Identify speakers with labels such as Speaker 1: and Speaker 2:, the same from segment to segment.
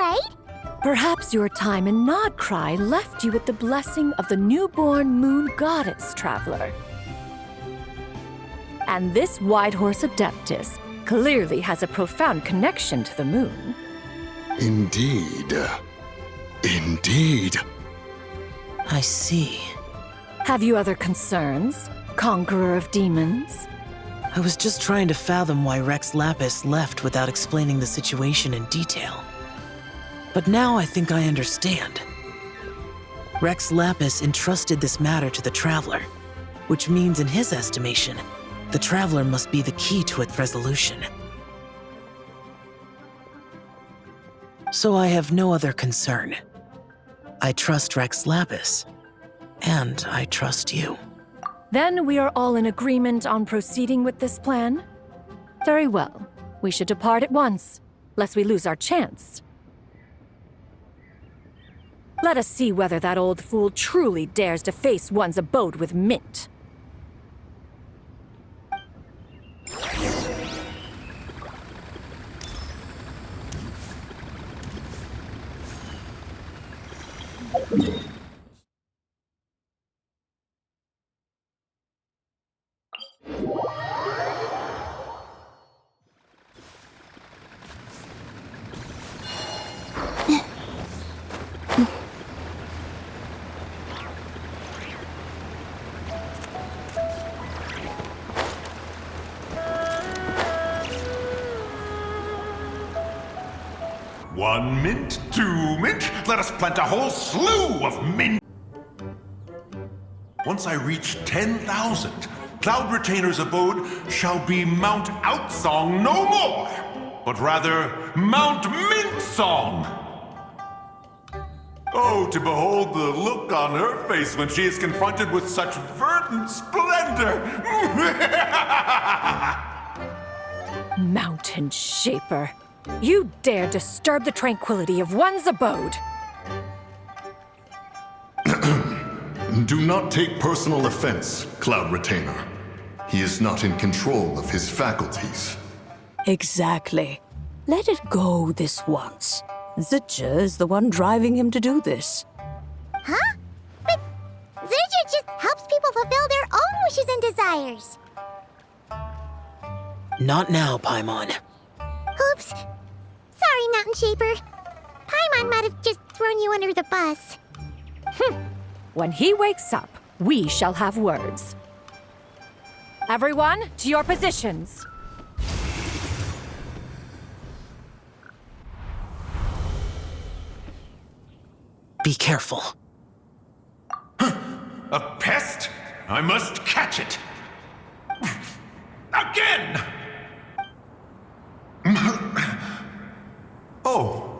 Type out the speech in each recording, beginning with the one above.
Speaker 1: right?
Speaker 2: Perhaps your time in Nodcry left you with the blessing of the newborn moon goddess, traveler. And this Whitehorse Adeptus clearly has a profound connection to the moon.
Speaker 3: Indeed. Indeed.
Speaker 4: I see.
Speaker 2: Have you other concerns, Conqueror of Demons?
Speaker 4: I was just trying to fathom why Rex Lapis left without explaining the situation in detail. But now I think I understand. Rex Lapis entrusted this matter to the Traveler, which means in his estimation, the Traveler must be the key to its resolution. So I have no other concern. I trust Rex Lapis, and I trust you.
Speaker 2: Then we are all in agreement on proceeding with this plan? Very well. We should depart at once, lest we lose our chance. Let us see whether that old fool truly dares to face one's abode with Mint.
Speaker 5: One mint, 2 mint, let us plant a whole slew of mint. Once I reach 10,000, Cloud Retainer's abode shall be Mount Outsong no more, but rather Mount Mintsong. Oh, to behold the look on her face when she is confronted with such verdant splendor!
Speaker 2: Mountain Shaper. You dare disturb the tranquility of one's abode!
Speaker 3: Do not take personal offense, Cloud Retainer. He is not in control of his faculties.
Speaker 6: Exactly. Let it go this once. Zitja is the one driving him to do this.
Speaker 1: Huh? But Zurja just helps people fulfill their own wishes and desires.
Speaker 4: Not now, Paimon.
Speaker 1: Oops. Sorry, Mountain Shaper. Paimon might have just thrown you under the bus.
Speaker 2: When he wakes up, we shall have words. Everyone, to your positions.
Speaker 4: Be careful.
Speaker 5: A pest? I must catch it! Again! Oh,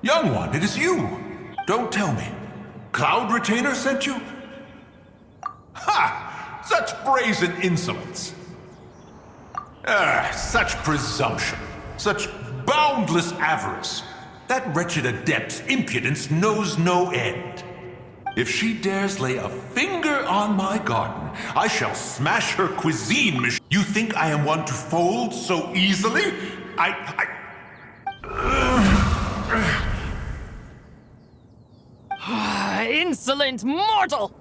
Speaker 5: young one, it is you. Don't tell me. Cloud Retainer sent you? Ha! Such brazen insolence. Such presumption. Such boundless avarice. That wretched adept's impudence knows no end. If she dares lay a finger on my garden, I shall smash her cuisine machine. You think I am one to fold so easily?
Speaker 7: Insolent mortal!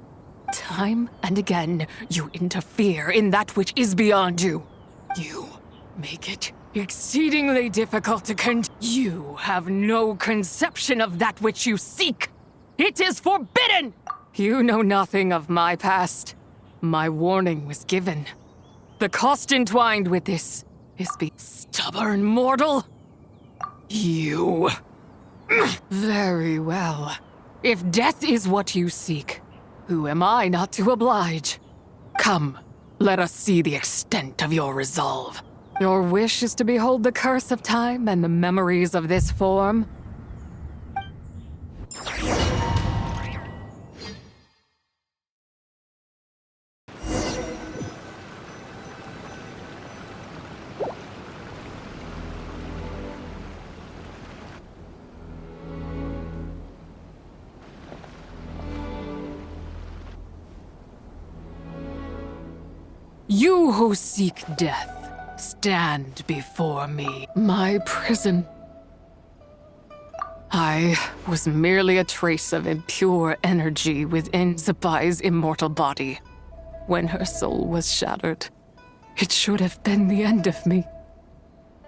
Speaker 7: Time and again, you interfere in that which is beyond you. You make it exceedingly difficult to You have no conception of that which you seek. It is forbidden! You know nothing of my past. My warning was given. The cost entwined with this is stubborn mortal. You. Very well. If death is what you seek, who am I not to oblige? Come, let us see the extent of your resolve. Your wish is to behold the curse of time and the memories of this form? You who seek death, stand before me. My prison. I was merely a trace of impure energy within Zabai's immortal body. When her soul was shattered, it should have been the end of me.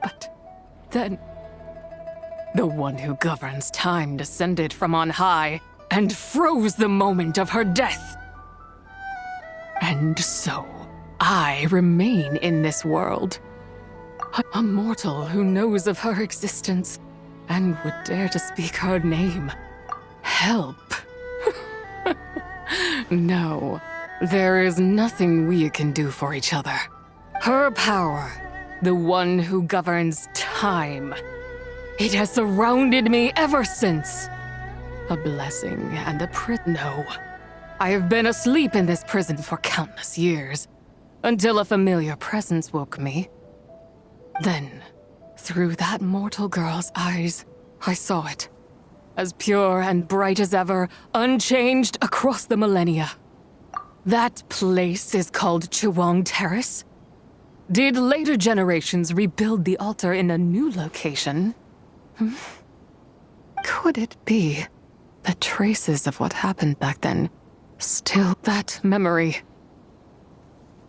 Speaker 7: But then, the one who governs time descended from on high and froze the moment of her death. And so, I remain in this world. A mortal who knows of her existence and would dare to speak her name. Help. No, there is nothing we can do for each other. Her power, the one who governs time, it has surrounded me ever since. A blessing and a No, I have been asleep in this prison for countless years, until a familiar presence woke me. Then, through that mortal girl's eyes, I saw it. As pure and bright as ever, unchanged across the millennia. That place is called Chiwang Terrace. Did later generations rebuild the altar in a new location? Could it be that traces of what happened back then, still that memory,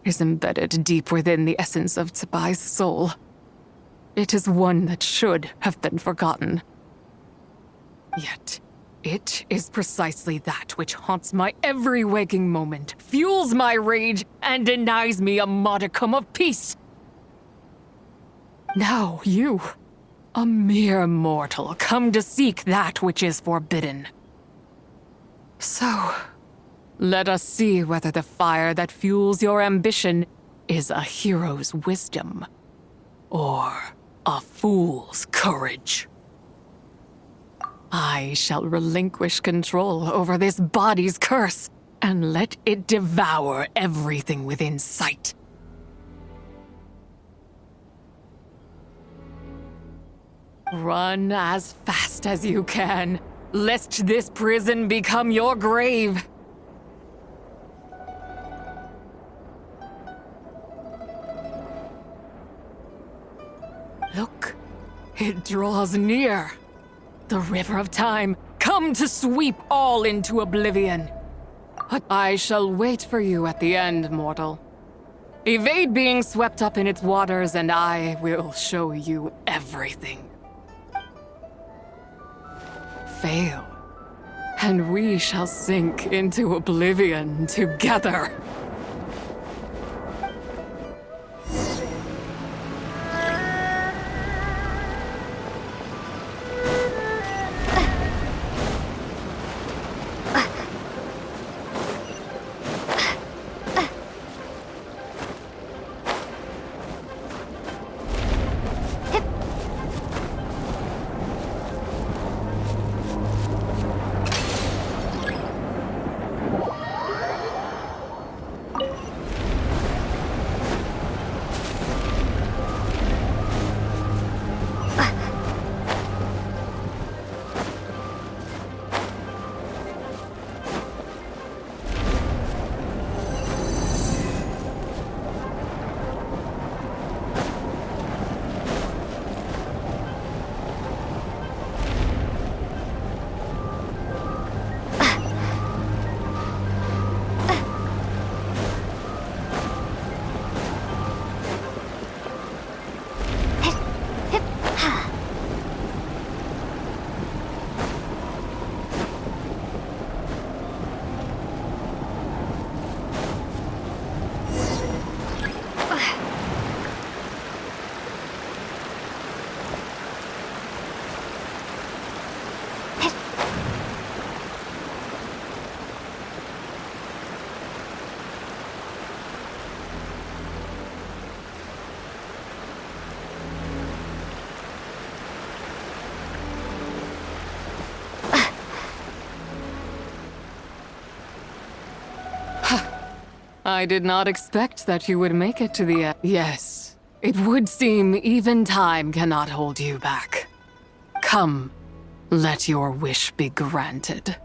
Speaker 7: is embedded deep within the essence of Zabai's soul? It is one that should have been forgotten. Yet, it is precisely that which haunts my every waking moment, fuels my rage, and denies me a modicum of peace. Now you, a mere mortal, come to seek that which is forbidden. So, let us see whether the fire that fuels your ambition is a hero's wisdom, or a fool's courage. I shall relinquish control over this body's curse and let it devour everything within sight. Run as fast as you can, lest this prison become your grave. Look, it draws near. The river of time, come to sweep all into oblivion. I shall wait for you at the end, mortal. Evade being swept up in its waters, and I will show you everything. Fail, and we shall sink into oblivion together. I did not expect that you would make it to the end. Yes, it would seem even time cannot hold you back. Come, let your wish be granted.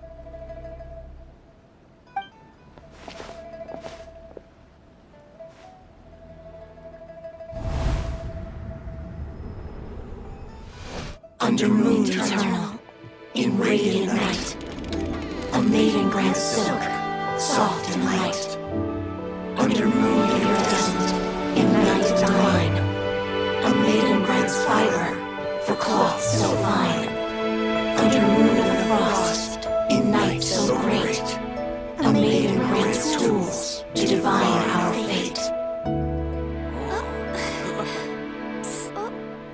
Speaker 8: Under moon eternal, in radiant night. A maiden grants silk, soft and light. Under moon iridescent, in night divine. A maiden grants fiber, for cloth so fine. Under moon of frost, in night so great. A maiden grants tools to divine our fate.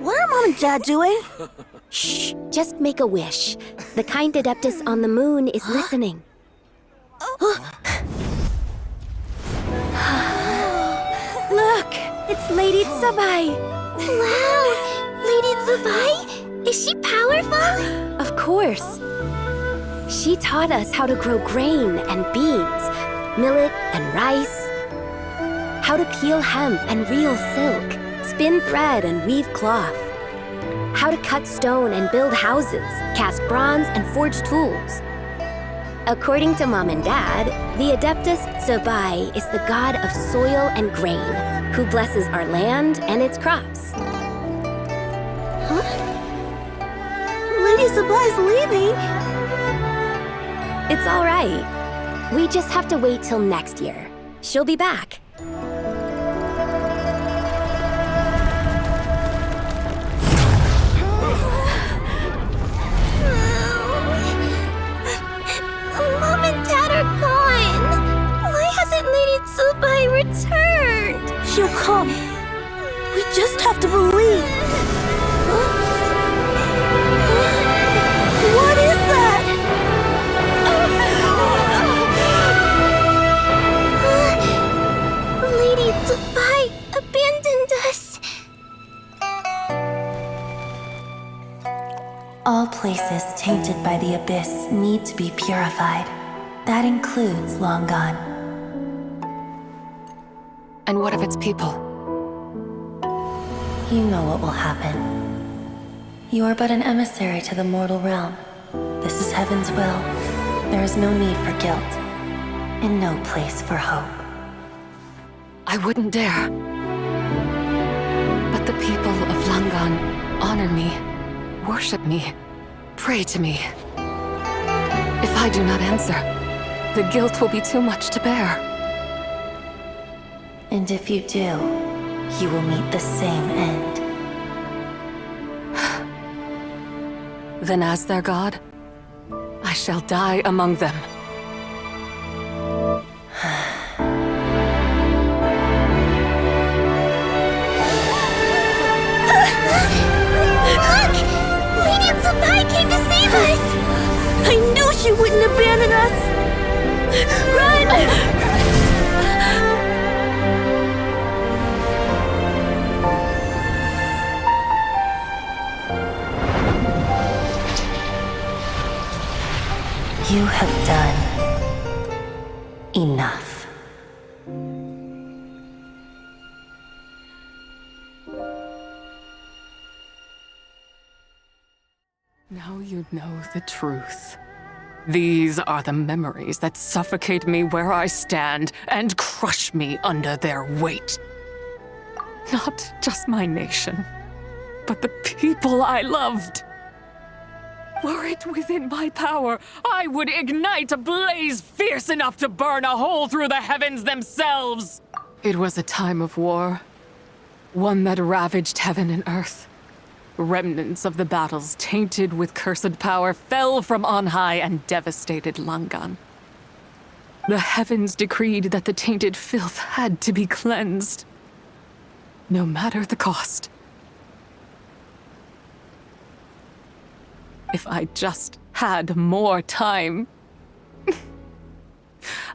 Speaker 1: What are Mom and Dad doing? Shh, just make a wish. The kind Adeptus on the moon is listening. Look, it's Lady Tsubai. Wow, Lady Tsubai? Is she powerful? Of course. She taught us how to grow grain and beans, millet and rice, how to peel hemp and reel silk, spin thread and weave cloth, how to cut stone and build houses, cast bronze and forge tools. According to Mom and Dad, the Adeptus Tsubai is the god of soil and grain, who blesses our land and its crops. Huh? Lady Tsubai's leaving? It's all right. We just have to wait till next year. She'll be back. Mom and Dad are gone. Why hasn't Lady Tsubai returned? She'll come. We just have to believe. What is that? Lady Tsubai abandoned us.
Speaker 8: All places tainted by the abyss need to be purified. That includes Long Gone.
Speaker 2: And what of its people?
Speaker 8: You know what will happen. You are but an emissary to the mortal realm. This is Heaven's will. There is no need for guilt, and no place for hope.
Speaker 2: I wouldn't dare. But the people of Langan honor me, worship me, pray to me. If I do not answer, the guilt will be too much to bear.
Speaker 8: And if you do, you will meet the same end.
Speaker 2: Then as their god, I shall die among them.
Speaker 1: Look! Lady Tsubai came to save us! I knew she wouldn't abandon us! Run!
Speaker 8: You have done enough.
Speaker 7: Now you know the truth. These are the memories that suffocate me where I stand and crush me under their weight. Not just my nation, but the people I loved. Were it within my power, I would ignite a blaze fierce enough to burn a hole through the heavens themselves. It was a time of war, one that ravaged heaven and earth. Remnants of the battles tainted with cursed power fell from on high and devastated Langan. The heavens decreed that the tainted filth had to be cleansed, no matter the cost. If I just had more time,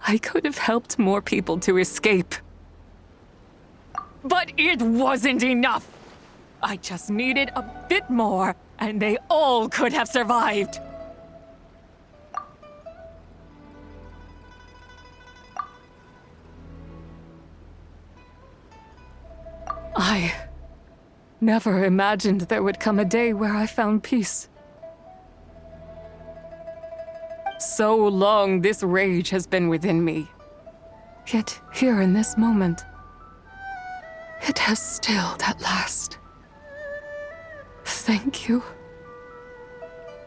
Speaker 7: I could have helped more people to escape. But it wasn't enough. I just needed a bit more, and they all could have survived. I never imagined there would come a day where I found peace. So long this rage has been within me. Yet here in this moment, it has stilled at last. Thank you.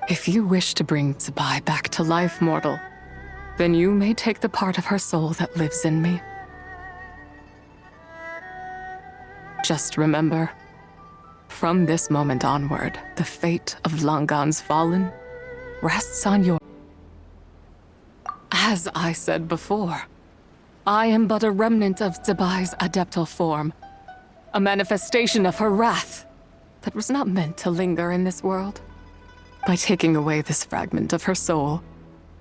Speaker 2: If you wish to bring Zabai back to life, mortal, then you may take the part of her soul that lives in me. Just remember, from this moment onward, the fate of Langan's fallen rests on your... As I said before, I am but a remnant of Zabai's adeptal form, a manifestation of her wrath that was not meant to linger in this world. By taking away this fragment of her soul,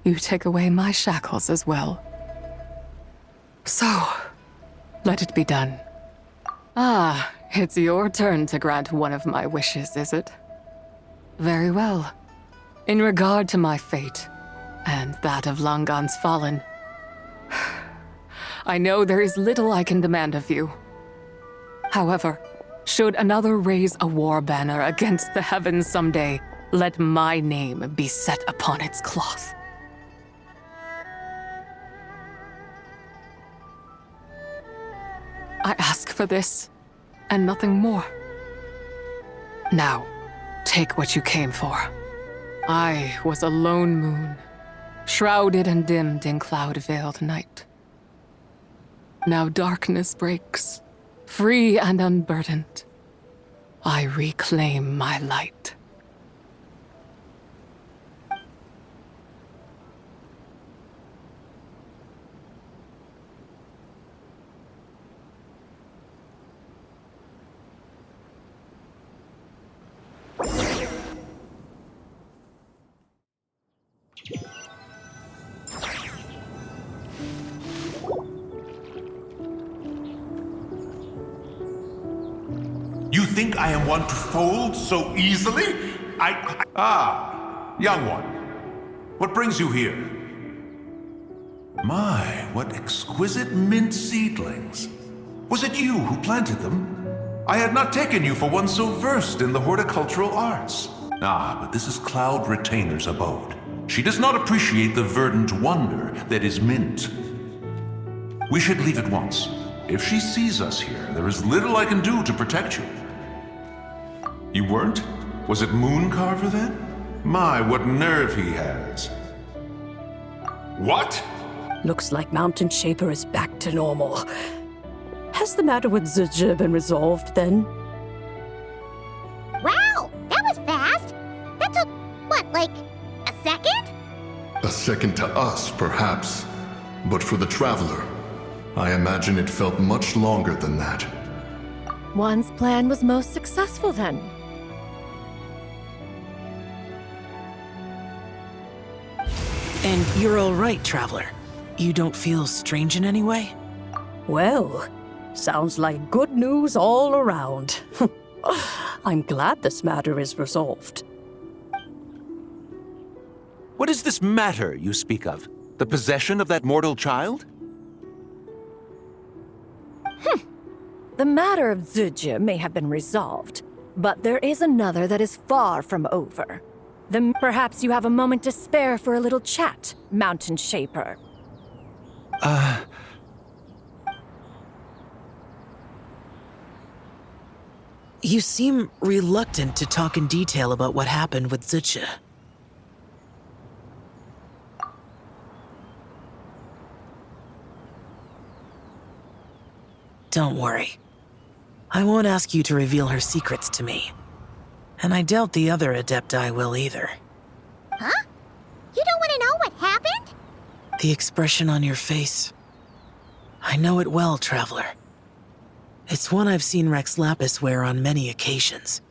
Speaker 2: you take away my shackles as well. So, let it be done. Ah, it's your turn to grant one of my wishes, is it? Very well. In regard to my fate, and that of Langan's fallen, I know there is little I can demand of you. However, should another raise a war banner against the heavens someday, let my name be set upon its cloth. I ask for this, and nothing more. Now, take what you came for. I was a lone moon, shrouded and dimmed in cloud-veiled night. Now darkness breaks, free and unburdened. I reclaim my light.
Speaker 5: You think I am one to fold so easily? Young one. What brings you here? My, what exquisite mint seedlings. Was it you who planted them? I had not taken you for one so versed in the horticultural arts. But this is Cloud Retainer's abode. She does not appreciate the verdant wonder that is mint. We should leave at once. If she sees us here, there is little I can do to protect you. You weren't? Was it Mooncarver then? My, what nerve he has. What?
Speaker 6: Looks like Mountain Shaper is back to normal. Has the matter with Zizhi been resolved then?
Speaker 1: Wow, that was fast. That took, what, like a second?
Speaker 3: A second to us, perhaps. But for the Traveler, I imagine it felt much longer than that.
Speaker 1: One's plan was most successful then.
Speaker 4: And you're all right, Traveler. You don't feel strange in any way?
Speaker 6: Well, sounds like good news all around. I'm glad this matter is resolved.
Speaker 9: What is this matter you speak of? The possession of that mortal child?
Speaker 1: The matter of Zizhi may have been resolved, but there is another that is far from over. Then perhaps you have a moment to spare for a little chat, Mountain Shaper.
Speaker 4: You seem reluctant to talk in detail about what happened with Zizhi. Don't worry. I won't ask you to reveal her secrets to me. And I doubt the other Adepti will either.
Speaker 1: Huh? You don't want to know what happened?
Speaker 4: The expression on your face. I know it well, Traveler. It's one I've seen Rex Lapis wear on many occasions.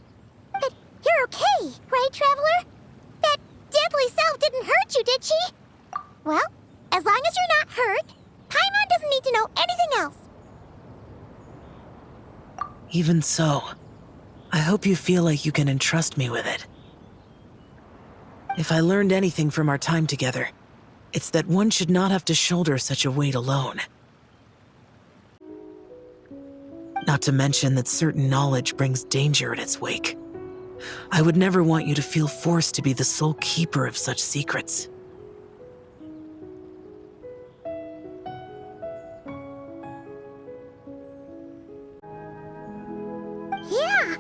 Speaker 1: But you're okay, right, Traveler? That deadly self didn't hurt you, did she? Well, as long as you're not hurt, Paimon doesn't need to know anything else.
Speaker 4: Even so, I hope you feel like you can entrust me with it. If I learned anything from our time together, it's that one should not have to shoulder such a weight alone. Not to mention that certain knowledge brings danger in its wake. I would never want you to feel forced to be the sole keeper of such secrets.
Speaker 1: Yeah,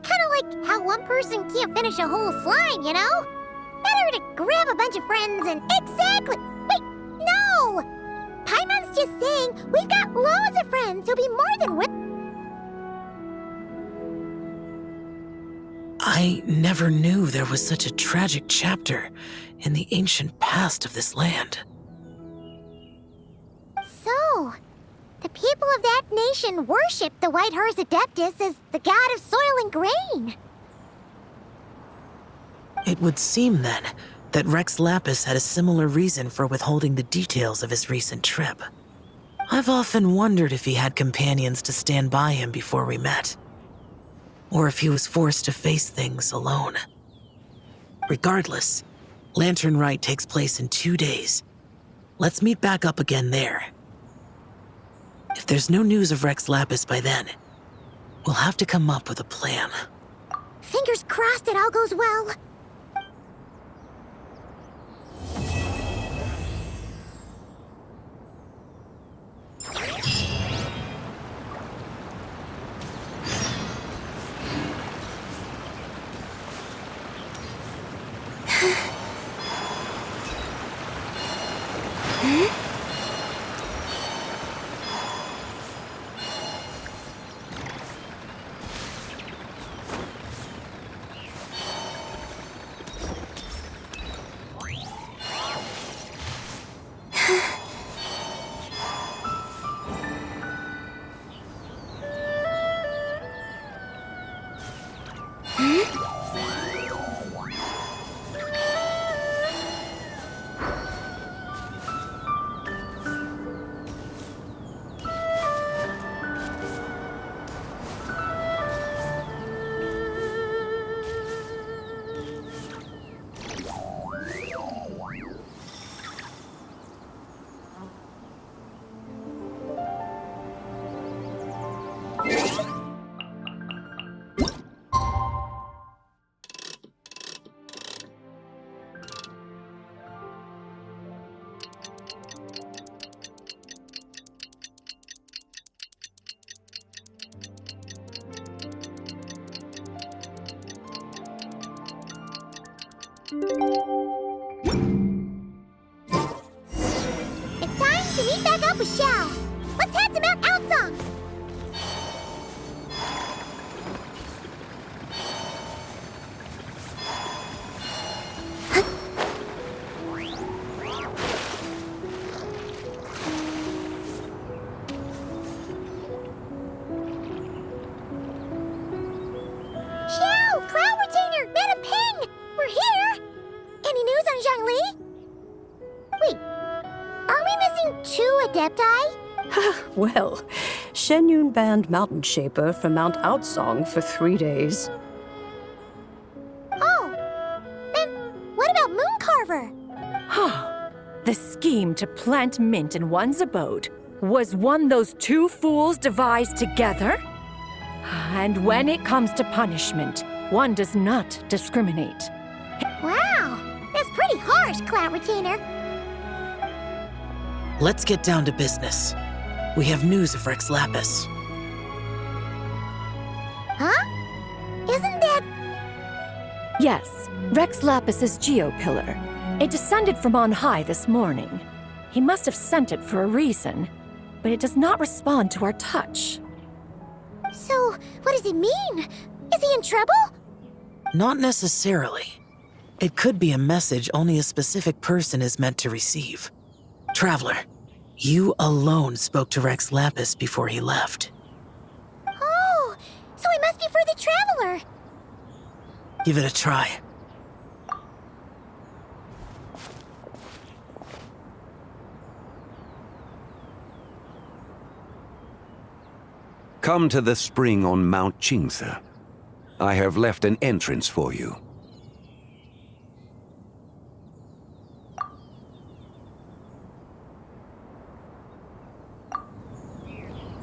Speaker 1: kind of like how one person can't finish a whole slime, you know? here to grab a bunch of friends and... Exactly! Wait, no! Paimon's just saying we've got loads of friends who'll be more than
Speaker 4: I never knew there was such a tragic chapter in the ancient past of this land.
Speaker 1: So, the people of that nation worship the White Horse Adeptus as the god of soil and grain.
Speaker 4: It would seem, then, that Rex Lapis had a similar reason for withholding the details of his recent trip. I've often wondered if he had companions to stand by him before we met, or if he was forced to face things alone. Regardless, Lantern Rite takes place in 2 days. Let's meet back up again there. If there's no news of Rex Lapis by then, we'll have to come up with a plan.
Speaker 1: Fingers crossed it all goes well. It's time to meet back up with Xiao. Let's head to Mount Outsong. Xiao, Cloud Retainer, Madam Ping, we're here. Any news on Zhongli? Wait, are we missing 2 Adepti?
Speaker 6: Well, Shenyun banned Mountain Shaper from Mount Outsong for 3 days.
Speaker 1: Oh, then what about Mooncarver?
Speaker 7: The scheme to plant mint in one's abode was one those 2 fools devised together? And when it comes to punishment, one does not discriminate.
Speaker 1: Wow, that's pretty harsh, Cloud Retainer.
Speaker 4: Let's get down to business. We have news of Rex Lapis.
Speaker 1: Huh? Isn't that...
Speaker 7: Yes, Rex Lapis's Geopillar. It descended from on high this morning. He must have sent it for a reason, but it does not respond to our touch.
Speaker 1: So, what does it mean? Is he in trouble?
Speaker 4: Not necessarily. It could be a message only a specific person is meant to receive. Traveler, you alone spoke to Rex Lapis before he left.
Speaker 1: Oh, so it must be for the Traveler.
Speaker 4: Give it a try.
Speaker 9: Come to the spring on Mount Qingse. I have left an entrance for you.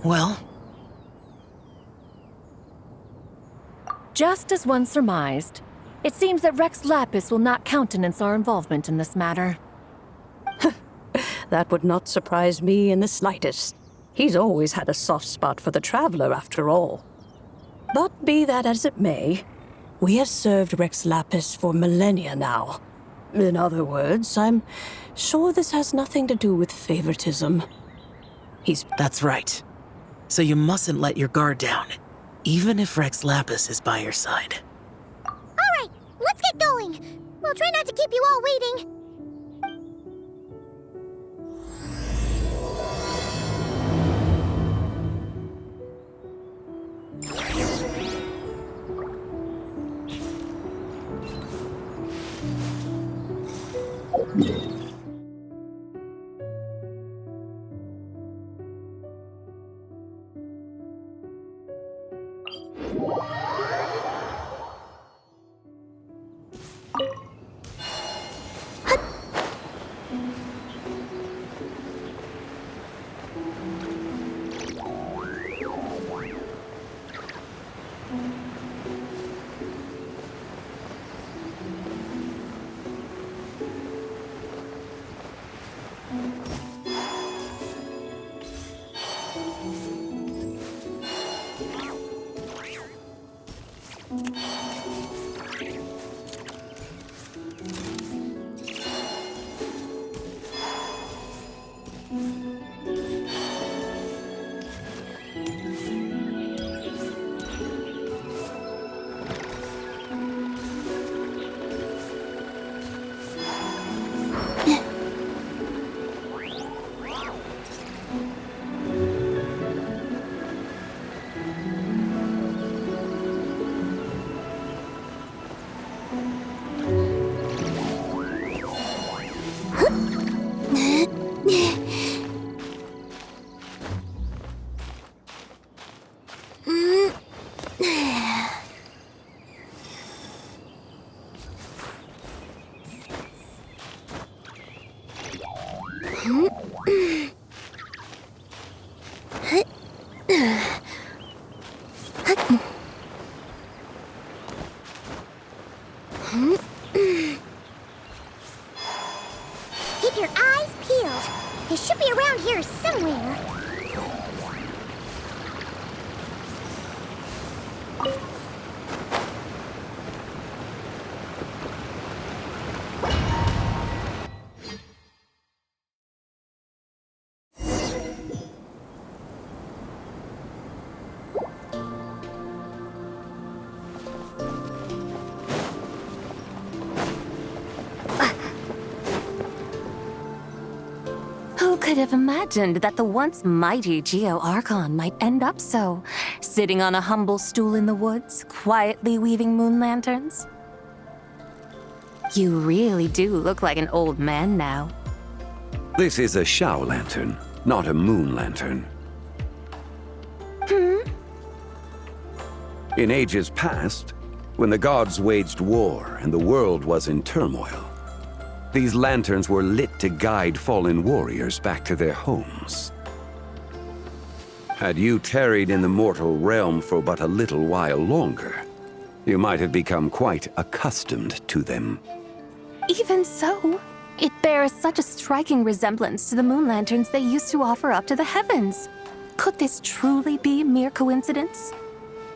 Speaker 4: Well?
Speaker 7: Just as one surmised, it seems that Rex Lapis will not countenance our involvement in this matter.
Speaker 6: That would not surprise me in the slightest. He's always had a soft spot for the Traveler, after all. But be that as it may, we have served Rex Lapis for millennia now. In other words, I'm sure this has nothing to do with favoritism.
Speaker 4: That's right. So you mustn't let your guard down, even if Rex Lapis is by your side.
Speaker 1: Alright, let's get going. We'll try not to keep you all waiting. Keep your eyes peeled. It should be around here somewhere.
Speaker 2: Who could have imagined that the once mighty Geo Archon might end up so, sitting on a humble stool in the woods, quietly weaving moon lanterns? You really do look like an old man now.
Speaker 10: This is a Shao lantern, not a moon lantern. In ages past, when the gods waged war and the world was in turmoil, these lanterns were lit to guide fallen warriors back to their homes. Had you tarried in the mortal realm for but a little while longer, you might have become quite accustomed to them.
Speaker 2: Even so, it bears such a striking resemblance to the moon lanterns they used to offer up to the heavens. Could this truly be mere coincidence?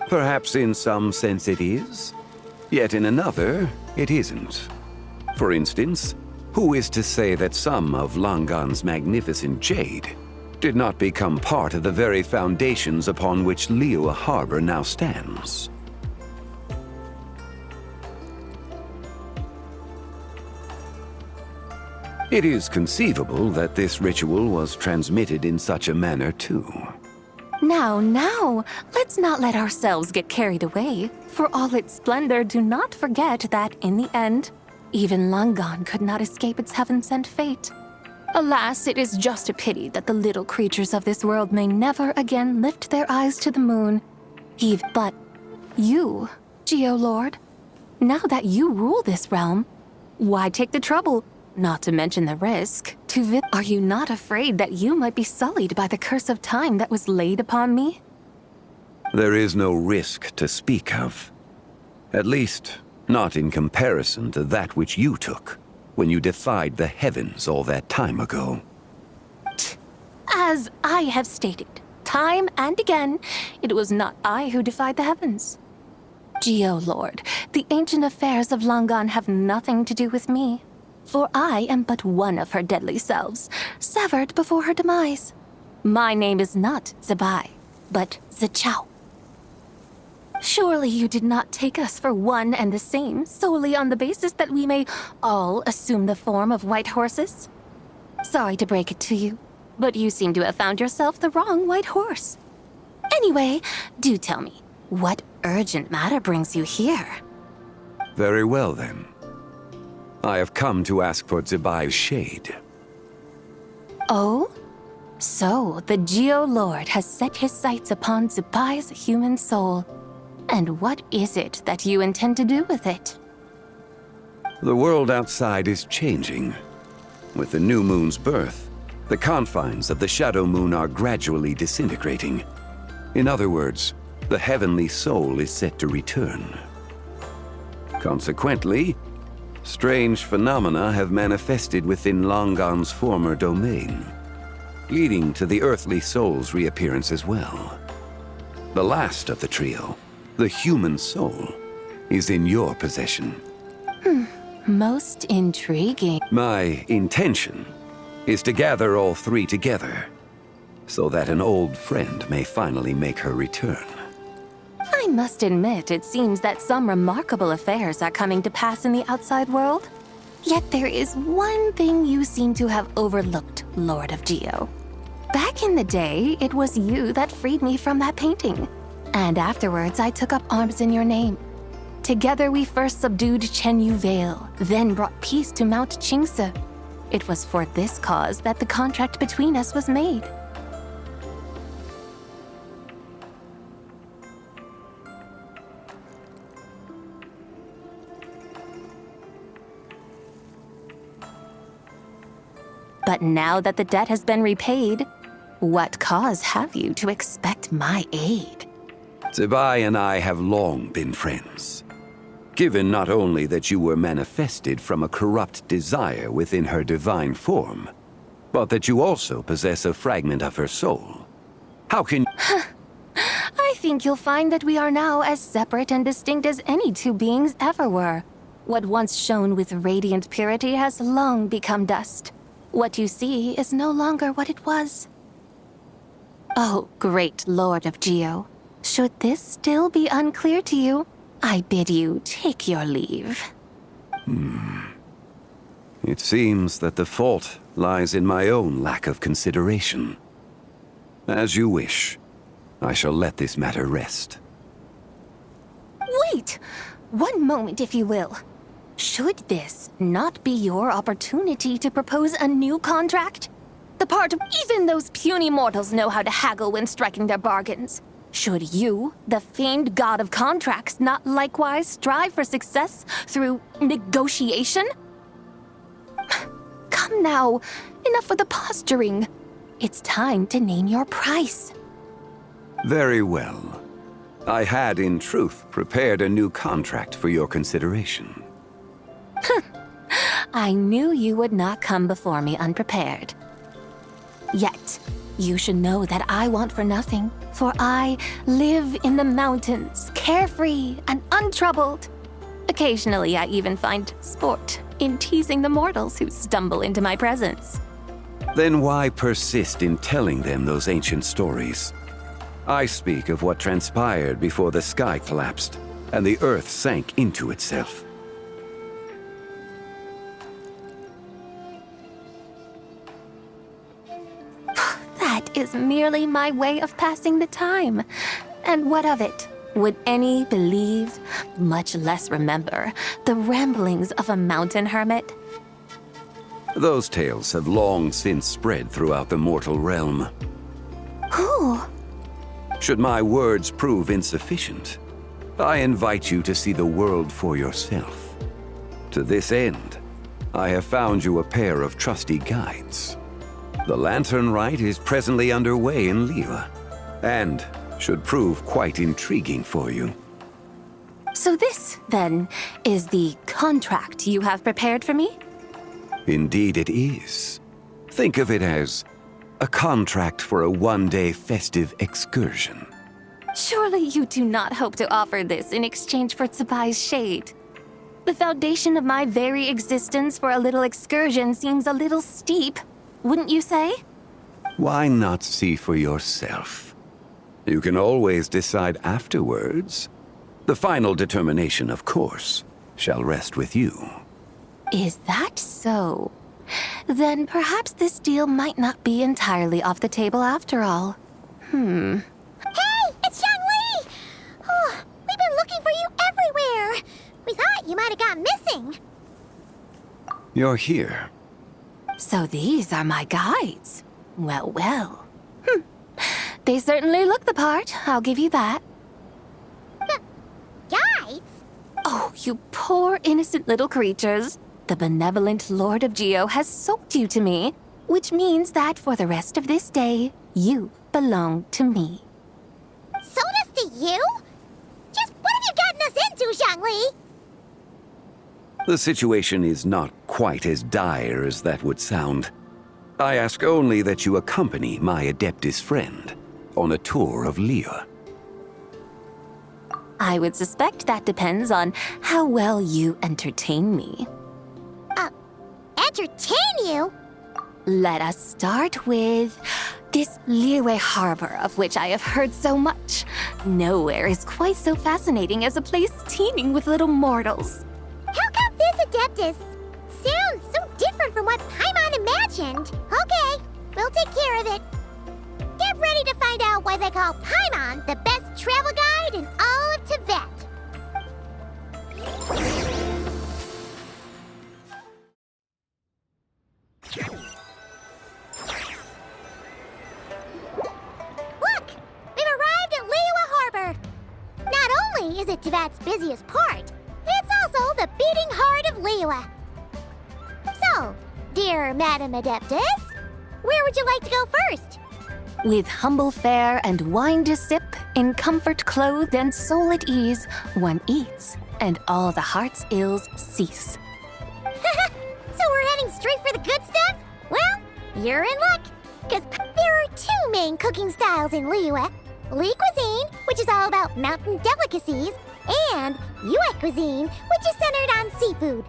Speaker 10: Perhaps in some sense it is, yet in another, it isn't. For instance, who is to say that some of Langan's magnificent jade did not become part of the very foundations upon which Liyue Harbor now stands? It is conceivable that this ritual was transmitted in such a manner too.
Speaker 2: Now, let's not let ourselves get carried away. For all its splendor, do not forget that, in the end, even Langan could not escape its heaven-sent fate. Alas, it is just a pity that the little creatures of this world may never again lift their eyes to the moon. But you, Geo-Lord, now that you rule this realm, why take the trouble, not to mention the risk, Are you not afraid that you might be sullied by the curse of time that was laid upon me?
Speaker 10: There is no risk to speak of. At least, not in comparison to that which you took when you defied the heavens all that time ago.
Speaker 2: As I have stated, time and again, it was not I who defied the heavens. Geo-Lord, the ancient affairs of Langan have nothing to do with me.
Speaker 1: For I am but one of her deadly selves, severed before her demise. My name is not Zibai, but Zichao. Surely you did not take us for one and the same, solely on the basis that we may all assume the form of white horses? Sorry to break it to you, but you seem to have found yourself the wrong white horse. Anyway, do tell me, what urgent matter brings you here?
Speaker 10: Very well, then. I have come to ask for Zibai's shade.
Speaker 1: Oh? So, the Geo-Lord has set his sights upon Zibai's human soul. And what is it that you intend to do with it?
Speaker 10: The world outside is changing. With the new moon's birth, the confines of the Shadow Moon are gradually disintegrating. In other words, the heavenly soul is set to return. Consequently, strange phenomena have manifested within Longan's former domain, leading to the earthly soul's reappearance as well. The last of the trio, the human soul, is in your possession.
Speaker 1: Most intriguing.
Speaker 10: My intention is to gather all three together, so that an old friend may finally make her return.
Speaker 1: I must admit, it seems that some remarkable affairs are coming to pass in the outside world. Yet there is one thing you seem to have overlooked, Lord of Geo. Back in the day, it was you that freed me from that painting. And afterwards, I took up arms in your name. Together we first subdued Chenyu Vale, then brought peace to Mount Qingse. It was for this cause that the contract between us was made. But now that the debt has been repaid, what cause have you to expect my aid?
Speaker 10: Zibai and I have long been friends. Given not only that you were manifested from a corrupt desire within her divine form, but that you also possess a fragment of her soul. How can...
Speaker 1: I think you'll find that we are now as separate and distinct as any two beings ever were. What once shone with radiant purity has long become dust. What you see is no longer what it was. Oh, great Lord of Geo. Should this still be unclear to you, I bid you take your leave.
Speaker 10: It seems that the fault lies in my own lack of consideration. As you wish. I shall let this matter rest.
Speaker 1: Wait! One moment, if you will. Should this not be your opportunity to propose a new contract? The part of even those puny mortals know how to haggle when striking their bargains. Should you, the famed god of contracts, not likewise strive for success through negotiation? Come now, enough of the posturing. It's time to name your price.
Speaker 10: Very well. I had, in truth, prepared a new contract for your consideration.
Speaker 1: I knew you would not come before me unprepared. Yet, you should know that I want for nothing, for I live in the mountains, carefree and untroubled. Occasionally, I even find sport in teasing the mortals who stumble into my presence.
Speaker 10: Then why persist in telling them those ancient stories? I speak of what transpired before the sky collapsed and the earth sank into itself.
Speaker 1: That is merely my way of passing the time. And what of it? Would any believe, much less remember, the ramblings of a mountain hermit?
Speaker 10: Those tales have long since spread throughout the mortal realm.
Speaker 1: Who?
Speaker 10: Should my words prove insufficient, I invite you to see the world for yourself. To this end, I have found you a pair of trusty guides. The Lantern Rite is presently underway in Liyue, and should prove quite intriguing for you.
Speaker 1: So this, then, is the contract you have prepared for me?
Speaker 10: Indeed it is. Think of it as a contract for a one-day festive excursion.
Speaker 1: Surely you do not hope to offer this in exchange for Tsubai's shade. The foundation of my very existence for a little excursion seems a little steep, wouldn't you say?
Speaker 10: Why not see for yourself? You can always decide afterwards. The final determination, of course, shall rest with you.
Speaker 1: Is that so? Then perhaps this deal might not be entirely off the table after all. Hey, it's Xiangli! Oh, we've been looking for you everywhere. We thought you might have gone missing.
Speaker 10: You're here.
Speaker 1: So these are my guides. Well, well. They certainly look the part, I'll give you that. Guides? Oh, you poor innocent little creatures. The benevolent Lord of Geo has sold you to me, which means that for the rest of this day, you belong to me. Sold us to you? Just what have you gotten us into, Xiangli?
Speaker 10: The situation is not quite as dire as that would sound. I ask only that you accompany my Adeptus friend on a tour of Liyue.
Speaker 1: I would suspect that depends on how well you entertain me. Entertain you? Let us start with this Liyue harbor of which I have heard so much. Nowhere is quite so fascinating as a place teeming with little mortals. How come this Adeptus sounds so different from what Paimon imagined? Okay, we'll take care of it. Get ready to find out why they call Paimon the best travel guide in all of Tibet. Look! We've arrived at Liyue Harbor. Not only is it Tibet's busiest port, it's also the beating heart of Liyue. So, dear Madam Adeptus, where would you like to go first? With humble fare and wine to sip, in comfort clothed and soul at ease, one eats, and all the heart's ills cease. So we're heading straight for the good stuff? Well, you're in luck, because there are two main cooking styles in Liyue. Li cuisine, which is all about mountain delicacies, and Yue cuisine, which is centered on seafood.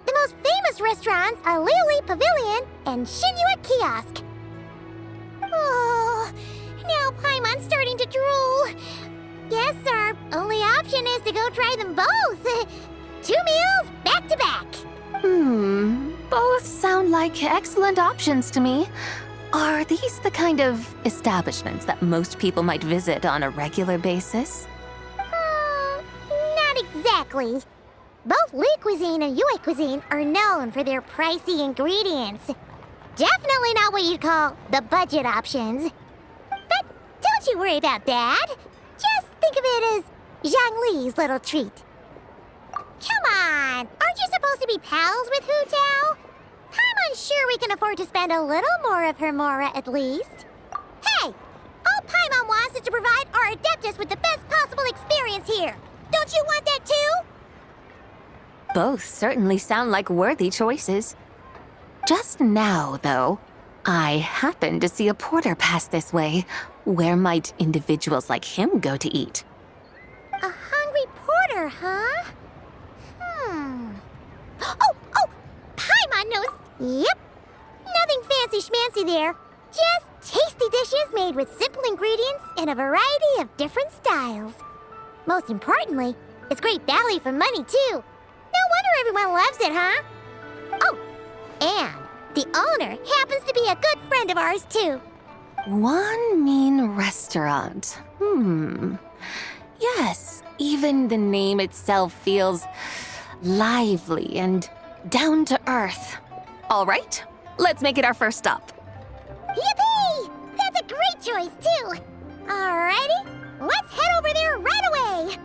Speaker 1: The most famous restaurants are Liuli Pavilion and Shinyue Kiosk. Oh, now Paimon's starting to drool. Yes, our only option is to go try them both. 2 meals, back to back. Both sound like excellent options to me. Are these the kind of establishments that most people might visit on a regular basis? Not exactly. Both Li cuisine and Yue cuisine are known for their pricey ingredients. Definitely not what you'd call the budget options. But don't you worry about that. Just think of it as Zhang Li's little treat. Come on, aren't you supposed to be pals with Hu Tao? I'm unsure we can afford to spend a little more of her mora at least. Hey, all Paimon wants is to provide our Adeptus with the best possible experience here. Don't you want that too? Both certainly sound like worthy choices. Just now, though, I happened to see a porter pass this way. Where might individuals like him go to eat? A hungry porter, huh? Oh, Paimon knows. Yep. Nothing fancy schmancy there. Just tasty dishes made with simple ingredients in a variety of different styles. Most importantly, it's great value for money, too. No wonder everyone loves it, huh? Oh, and the owner happens to be a good friend of ours, too. One mean restaurant. Yes, even the name itself feels lively and down to earth. All right, let's make it our first stop. Yippee! That's a great choice, too. Alrighty, let's head over there right away.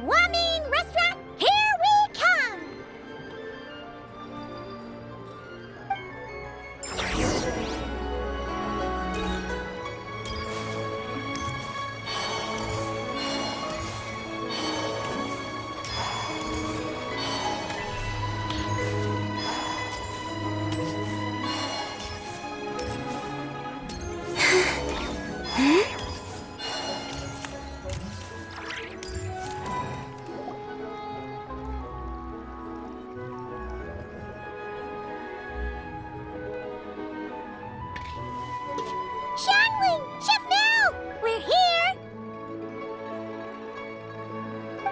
Speaker 1: Wamin Restaurant, here we come!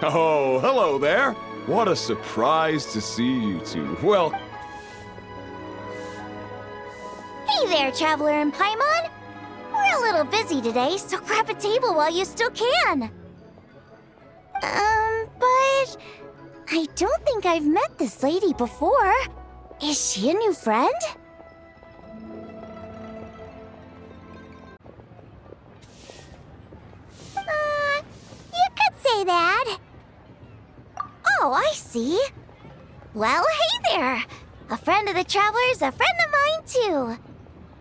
Speaker 11: Oh, hello there. What a surprise to see you two. Well,
Speaker 1: Hey there, Traveler and Paimon. We're a little busy today, so grab a table while you still can. But I don't think I've met this lady before. Is she a new friend? You could say that. Oh, I see. Well, hey there. A friend of the Traveler's a friend of mine, too.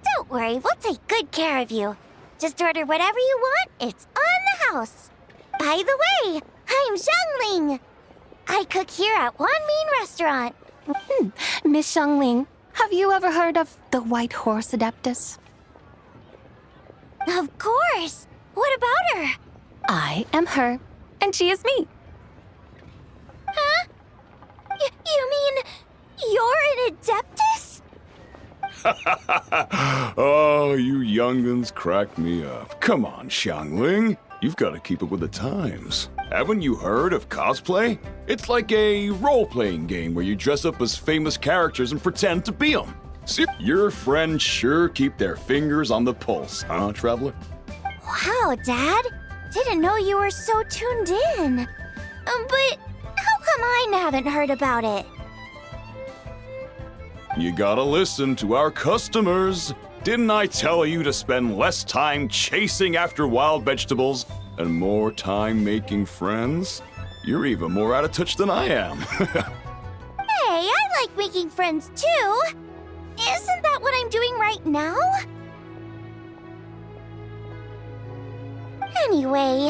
Speaker 1: Don't worry, we'll take good care of you. Just order whatever you want, it's on the house. By the way, I'm Zhangling. I cook here at One Mean Restaurant.
Speaker 2: Miss Xiangling, have you ever heard of the White Horse Adeptus?
Speaker 1: Of course. What about her?
Speaker 2: I am her, and she is me.
Speaker 1: Huh? You mean you're an Adeptus?
Speaker 11: oh, you young'uns crack me up. Come on, Xiangling. You've got to keep up with the times. Haven't you heard of cosplay? It's like a role-playing game where you dress up as famous characters and pretend to be them. See, your friends sure keep their fingers on the pulse, huh, Traveler?
Speaker 1: Wow, Dad. Didn't know you were so tuned in. But how come I haven't heard about it?
Speaker 11: You gotta listen to our customers. Didn't I tell you to spend less time chasing after wild vegetables and more time making friends? You're even more out of touch than I am.
Speaker 1: Hey, I like making friends too. Isn't that what I'm doing right now? Anyway,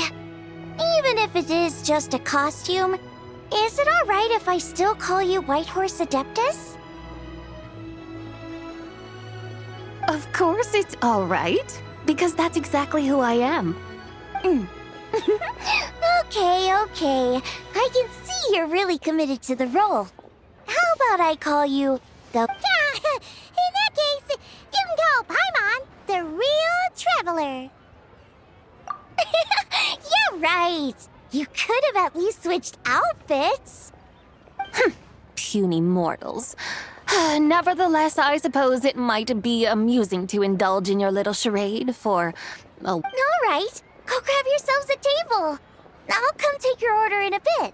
Speaker 1: even if it is just a costume, is it alright if I still call you White Horse Adeptus?
Speaker 2: Of course it's all right, because that's exactly who I am.
Speaker 1: Okay. I can see you're really committed to the role. How about I call you the... In that case, you can call Paimon the real traveler. Yeah, right. You could have at least switched outfits.
Speaker 2: Puny mortals. Nevertheless, I suppose it might be amusing to indulge in your little charade for... Oh,
Speaker 1: All right. Go grab yourselves a table. I'll come take your order in a bit.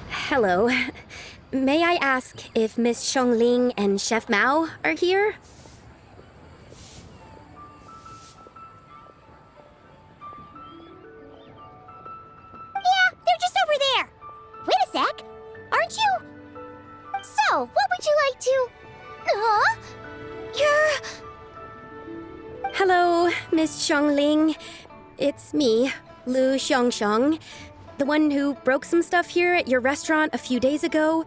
Speaker 12: Hello. May I ask if Miss Xiangling and Chef Mao are here?
Speaker 1: Yeah, they're just over there. Wait a sec. Aren't you? So, what would you like to... Huh? You're...
Speaker 12: Hello, Miss Xiangling. It's me, Lu Xiangxiang, the one who broke some stuff here at your restaurant a few days ago.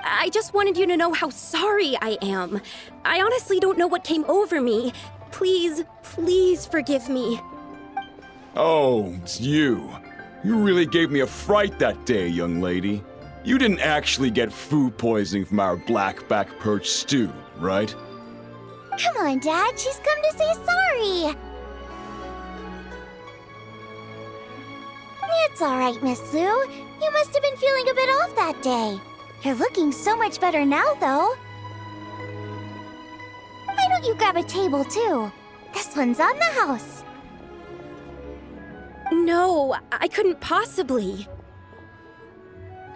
Speaker 12: I just wanted you to know how sorry I am. I honestly don't know what came over me. Please forgive me.
Speaker 11: Oh, it's you. You really gave me a fright that day, young lady. You didn't actually get food poisoning from our black-back perch stew, right?
Speaker 1: Come on, Dad. She's come to say sorry. It's all right, Miss Lu. You must have been feeling a bit off that day. You're looking so much better now, though. Why don't you grab a table, too? This one's on the house.
Speaker 12: No, I couldn't possibly.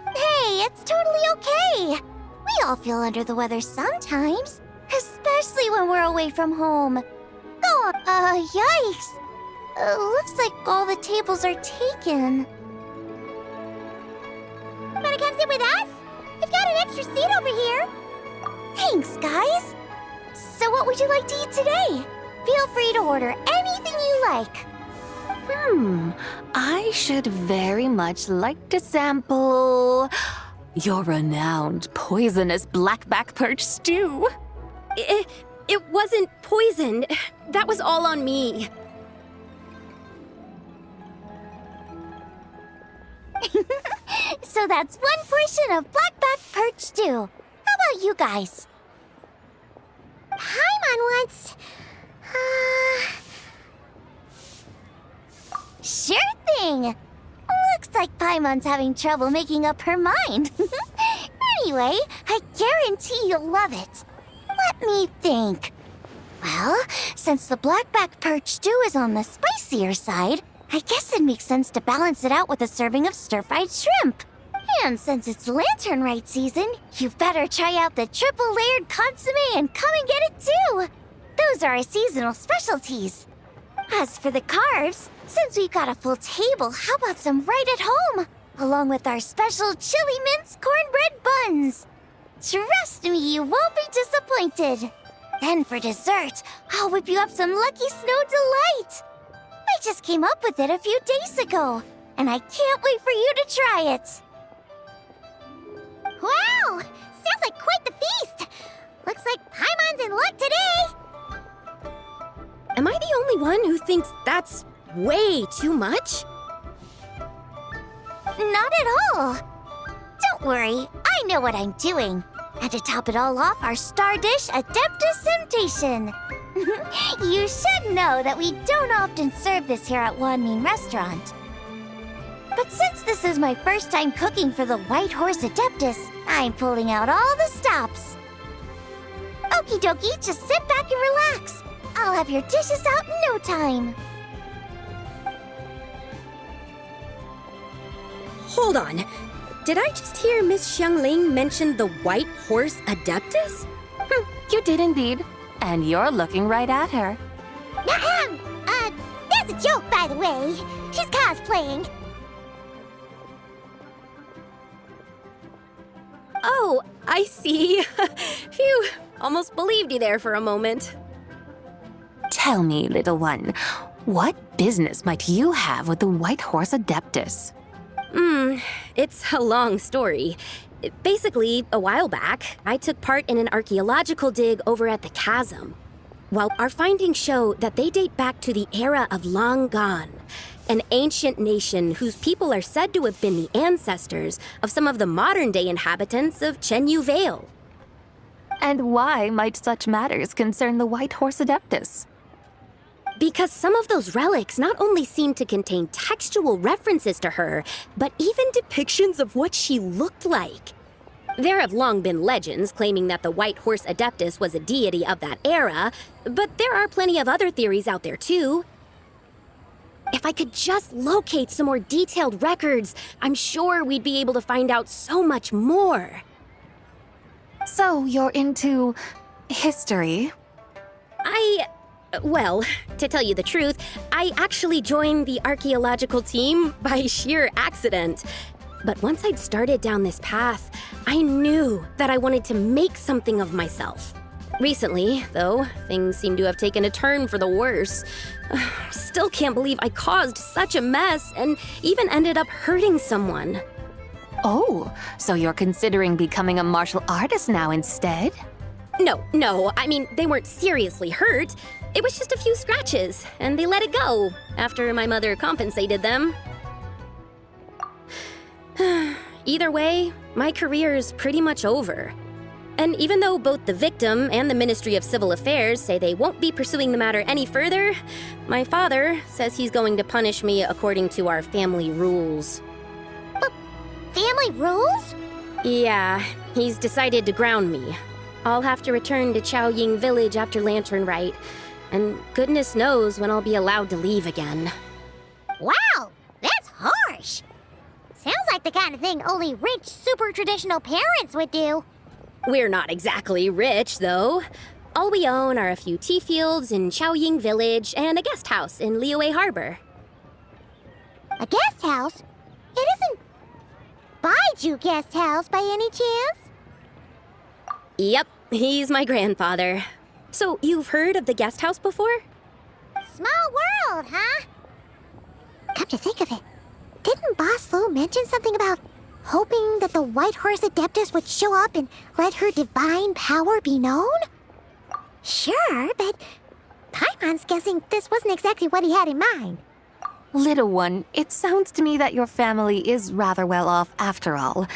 Speaker 1: Hey, it's totally okay. We all feel under the weather sometimes, especially when we're away from home. Oh, yikes. Looks like all the tables are taken. Wanna come sit with us? We've got an extra seat over here. Thanks, guys. So what would you like to eat today? Feel free to order anything you like.
Speaker 2: I should very much like to sample your renowned poisonous blackback perch stew.
Speaker 12: It wasn't poisoned. That was all on me.
Speaker 1: So that's one portion of blackback perch stew. How about you guys? Paimon wants... Sure thing! Looks like Paimon's having trouble making up her mind. Anyway, I guarantee you'll love it. Let me think. Well, since the blackback perch stew is on the spicier side, I guess it makes sense to balance it out with a serving of stir-fried shrimp. And since it's lantern rite season, you better try out the triple-layered consomme and come and get it too. Those are our seasonal specialties. As for the carbs, since we've got a full table, how about some right at home? Along with our special chili mince cornbread buns. Trust me, you won't be disappointed. Then for dessert, I'll whip you up some Lucky Snow Delight. I just came up with it a few days ago, and I can't wait for you to try it. Wow! Sounds like quite the feast! Looks like Paimon's in luck today!
Speaker 12: Am I the only one who thinks that's way too much?
Speaker 1: Not at all. Don't worry, I know what I'm doing. And to top it all off, our star dish, Adeptus Temptation. You should know that we don't often serve this here at Wanmin Restaurant. But since this is my first time cooking for the White Horse Adeptus, I'm pulling out all the stops. Okie dokie, just sit back and relax. I'll have your dishes out in no time.
Speaker 12: Hold on. Did I just hear Miss Xiangling mention the White Horse Adeptus?
Speaker 2: You did indeed. And you're looking right at her.
Speaker 1: That's a joke, by the way. She's cosplaying.
Speaker 12: Oh, I see. Phew, almost believed you there for a moment.
Speaker 2: Tell me, little one, what business might you have with the White Horse Adeptus?
Speaker 12: It's a long story. Basically, a while back, I took part in an archaeological dig over at the chasm. Well, our findings show that they date back to the era of Long Gone, an ancient nation whose people are said to have been the ancestors of some of the modern-day inhabitants of Chenyu Vale.
Speaker 2: And why might such matters concern the White Horse Adeptus?
Speaker 12: Because some of those relics not only seem to contain textual references to her, but even depictions of what she looked like. There have long been legends claiming that the White Horse Adeptus was a deity of that era, but there are plenty of other theories out there too. If I could just locate some more detailed records, I'm sure we'd be able to find out so much more.
Speaker 2: So you're into history?
Speaker 12: Well, to tell you the truth, I actually joined the archaeological team by sheer accident. But once I'd started down this path, I knew that I wanted to make something of myself. Recently, though, things seem to have taken a turn for the worse. Still can't believe I caused such a mess and even ended up hurting someone.
Speaker 2: Oh, so you're considering becoming a martial artist now instead?
Speaker 12: No, I mean, they weren't seriously hurt. It was just a few scratches, and they let it go after my mother compensated them. Either way, my career is pretty much over. And even though both the victim and the Ministry of Civil Affairs say they won't be pursuing the matter any further, my father says he's going to punish me according to our family rules.
Speaker 1: Family rules?
Speaker 12: Yeah, he's decided to ground me. I'll have to return to Chaoying Village after Lantern Rite, and goodness knows when I'll be allowed to leave again.
Speaker 1: Wow, that's harsh. Sounds like the kind of thing only rich, super traditional parents would do.
Speaker 12: We're not exactly rich, though. All we own are a few tea fields in Chaoying Village and a guest house in Liyue Harbor.
Speaker 1: A guest house? It isn't Baiju Guest House by any chance?
Speaker 12: Yep, he's my grandfather. So, you've heard of the guest house before?
Speaker 1: Small world, huh? Come to think of it, didn't Boss Lu mention something about hoping that the White Horse Adeptus would show up and let her divine power be known? Sure, but Paimon's guessing this wasn't exactly what he had in mind. Little one, it sounds to me that your family is rather well off after all.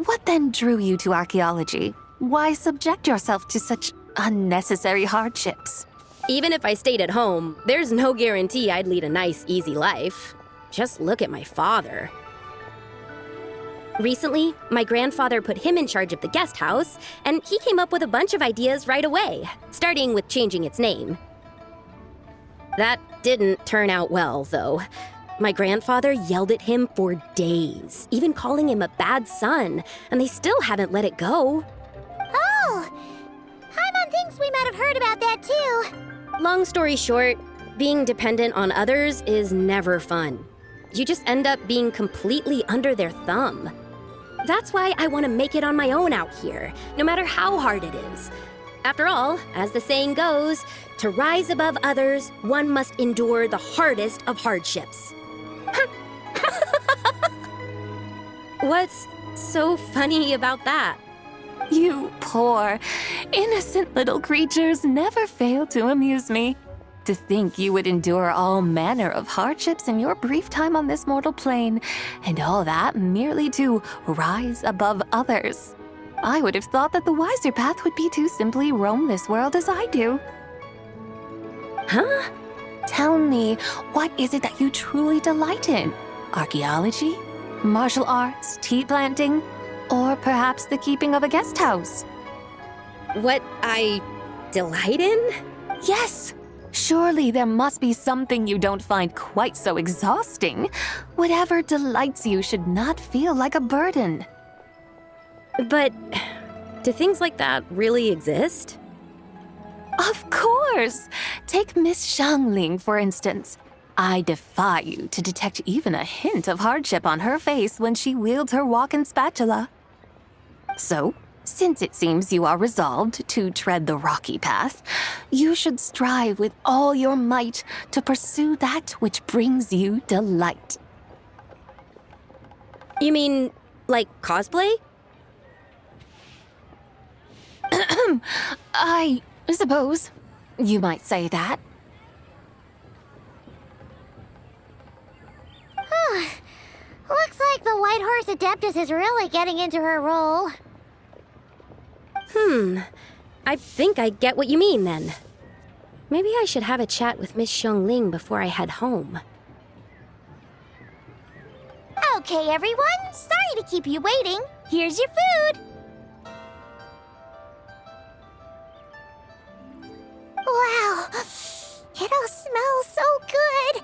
Speaker 1: What then drew you to archaeology? Why subject yourself to such unnecessary hardships? Even if I stayed at home, there's no guarantee I'd lead a nice, easy life. Just look at my father. Recently, my grandfather put him in charge of the guest house, and he came up with a bunch of ideas right away, starting with changing its name. That didn't turn out well, though. My grandfather yelled at him for days, even calling him a bad son, and they still haven't let it go.
Speaker 13: Oh! Paimon thinks we might have heard about that too.
Speaker 12: Long story short, being dependent on others is never fun. You just end up being completely under their thumb. That's why I want to make it on my own out here, no matter how hard it is. After all, as the saying goes, to rise above others, one must endure the hardest of hardships. What's so funny about that?
Speaker 1: You poor, innocent little creatures never fail to amuse me. To think you would endure all manner of hardships in your brief time on this mortal plane, and all that merely to rise above others. I would have thought that the wiser path would be to simply roam this world as I do. Huh? Tell me, what is it that you truly delight in? Archaeology? Martial arts? Tea planting? Or perhaps the keeping of a guest house?
Speaker 12: What I delight in?
Speaker 1: Yes! Surely there must be something you don't find quite so exhausting. Whatever delights you should not feel like a burden.
Speaker 12: But do things like that really exist?
Speaker 1: Of course! Take Miss Xiangling, for instance. I defy you to detect even a hint of hardship on her face when she wields her walking spatula. So, since it seems you are resolved to tread the rocky path, you should strive with all your might to pursue that which brings you delight.
Speaker 12: You mean, like cosplay?
Speaker 1: I suppose you might say that.
Speaker 13: Looks like the White Horse Adeptus is really getting into her role.
Speaker 12: I think I get what you mean then. Maybe I should have a chat with Miss Xiangling before I head home.
Speaker 13: Okay, everyone. Sorry to keep you waiting. Here's your food. Wow. It all smells so good.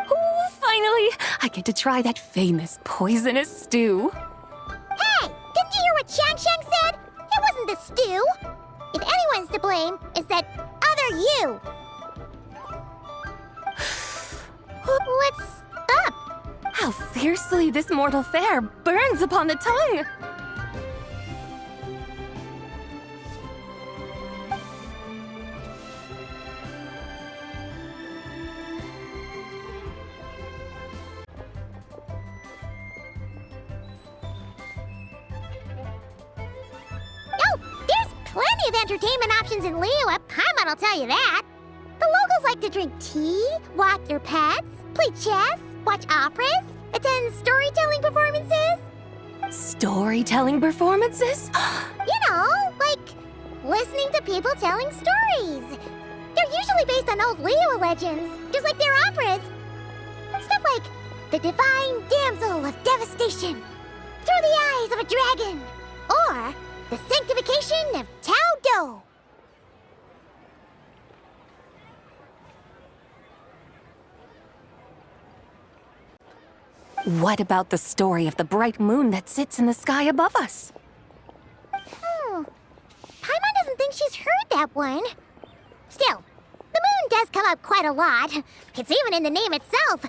Speaker 1: Oh, finally! I get to try that famous poisonous stew.
Speaker 13: Hey, didn't you hear what Shang said? It wasn't the stew. If anyone's to blame, it's that other you. What's up?
Speaker 1: How fiercely this mortal fare burns upon the tongue!
Speaker 13: Plenty of entertainment options in Liyue, Paimon will tell you that. The locals like to drink tea, walk their pets, play chess, watch operas, attend storytelling performances.
Speaker 1: Storytelling performances?
Speaker 13: You know, like listening to people telling stories. They're usually based on old Liyue legends, just like their operas. Stuff like The Divine Damsel of Devastation, Through the Eyes of a Dragon, or The Sanctification of Tao Do.
Speaker 1: What about the story of the bright moon that sits in the sky above us?
Speaker 13: Paimon doesn't think she's heard that one. Still, the moon does come up quite a lot. It's even in the name itself.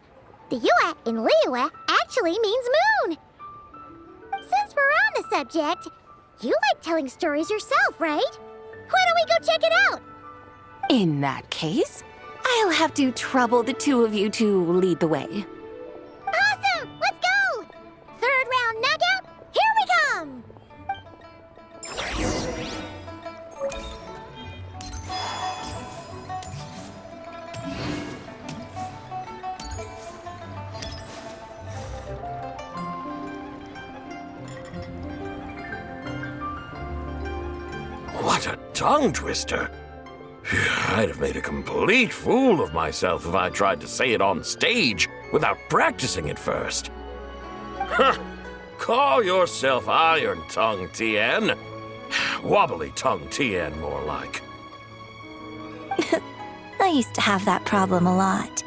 Speaker 13: The Yue in Liyue actually means moon. Since we're on the subject, you like telling stories yourself, right? Why don't we go check it out?
Speaker 1: In that case, I'll have to trouble the two of you to lead the way.
Speaker 13: Awesome! Let's go! Third round knockout, here we come!
Speaker 14: What a tongue twister! I'd have made a complete fool of myself if I tried to say it on stage without practicing it first. Huh. Call yourself Iron Tongue, Tien. Wobbly Tongue, Tien, more like.
Speaker 1: I used to have that problem a lot.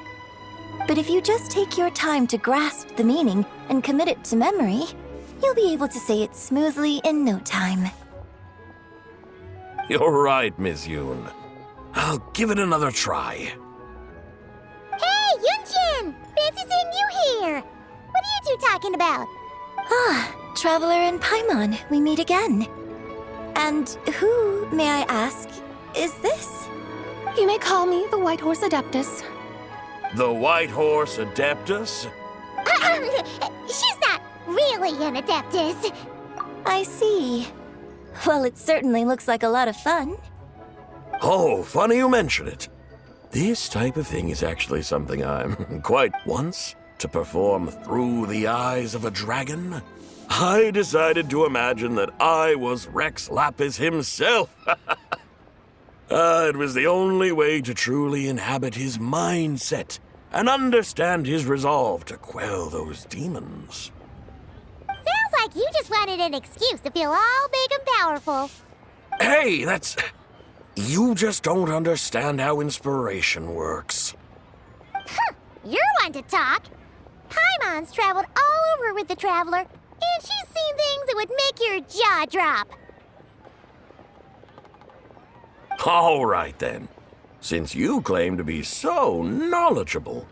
Speaker 1: But if you just take your time to grasp the meaning and commit it to memory, you'll be able to say it smoothly in no time.
Speaker 14: You're right, Miss Yoon. I'll give it another try.
Speaker 13: Hey, Yunjin! Fancy seeing you here! What are you two talking about?
Speaker 1: Ah, Traveler and Paimon, we meet again. And who, may I ask, is this?
Speaker 2: You may call me the White Horse Adeptus.
Speaker 14: The White Horse Adeptus?
Speaker 13: She's not really an Adeptus.
Speaker 1: I see. Well, it certainly looks like a lot of fun.
Speaker 14: Oh, funny you mention it. This type of thing is actually something I'm quite once to perform through the eyes of a dragon. I decided to imagine that I was Rex Lapis himself. It was the only way to truly inhabit his mindset and understand his resolve to quell those demons.
Speaker 13: Sounds like you just wanted an excuse to feel all big and powerful.
Speaker 14: Hey, that's... You just don't understand how inspiration works.
Speaker 13: You're one to talk. Paimon's traveled all over with the Traveler, and she's seen things that would make your jaw drop.
Speaker 14: All right, then. Since you claim to be so knowledgeable,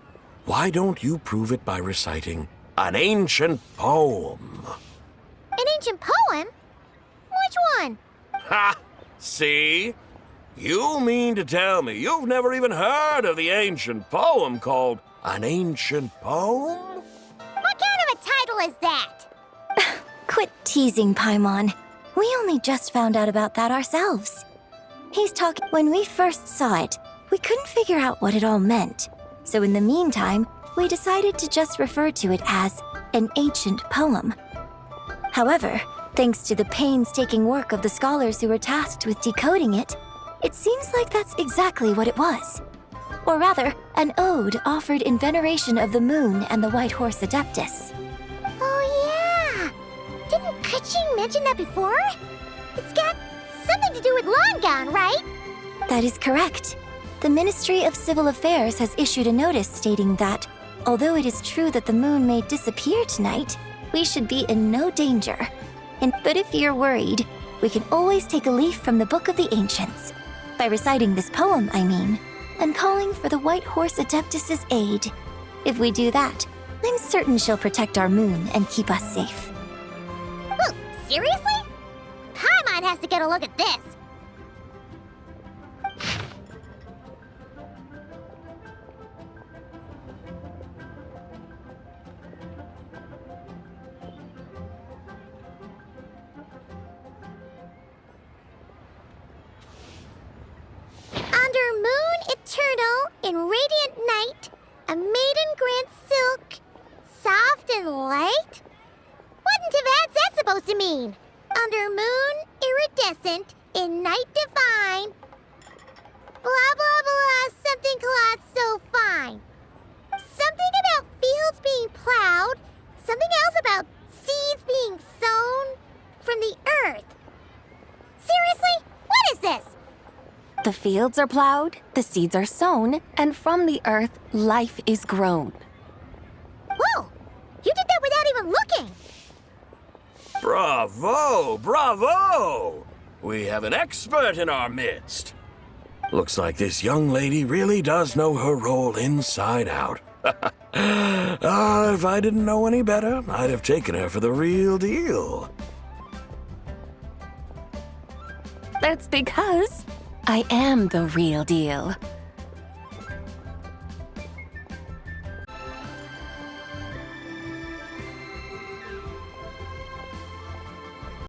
Speaker 14: why don't you prove it by reciting an ancient poem?
Speaker 13: An ancient poem? Which one?
Speaker 14: Ha! See? You mean to tell me you've never even heard of the ancient poem called An Ancient Poem?
Speaker 13: What kind of a title is that?
Speaker 1: Quit teasing, Paimon. We only just found out about that ourselves. He's talking. When we first saw it, we couldn't figure out what it all meant. So in the meantime, we decided to just refer to it as an ancient poem. However, thanks to the painstaking work of the scholars who were tasked with decoding it, it seems like that's exactly what it was. Or rather, an ode offered in veneration of the moon and the White Horse Adeptus.
Speaker 13: Oh yeah! Didn't Kuching mention that before? It's got something to do with Longan, right?
Speaker 1: That is correct. The Ministry of Civil Affairs has issued a notice stating that, although it is true that the moon may disappear tonight, we should be in no danger. But if you're worried, we can always take a leaf from the Book of the Ancients. By reciting this poem, I mean, and calling for the White Horse Adeptus's aid. If we do that, I'm certain she'll protect our moon and keep us safe.
Speaker 13: Oh, seriously? Paimon has to get a look at this. Under moon eternal, in radiant night, a maiden grants silk, soft and light? Wouldn't have had that supposed to mean? Under moon iridescent, in night divine. Blah blah blah, something cloth so fine. Something about fields being plowed, something else about seeds being sown from the earth. Seriously? What is this?
Speaker 2: The fields are plowed, the seeds are sown, and from the earth, life is grown.
Speaker 13: Whoa! You did that without even looking!
Speaker 14: Bravo! Bravo! We have an expert in our midst. Looks like this young lady really does know her role inside out. If I didn't know any better, I'd have taken her for the real deal.
Speaker 2: That's because I am the real deal.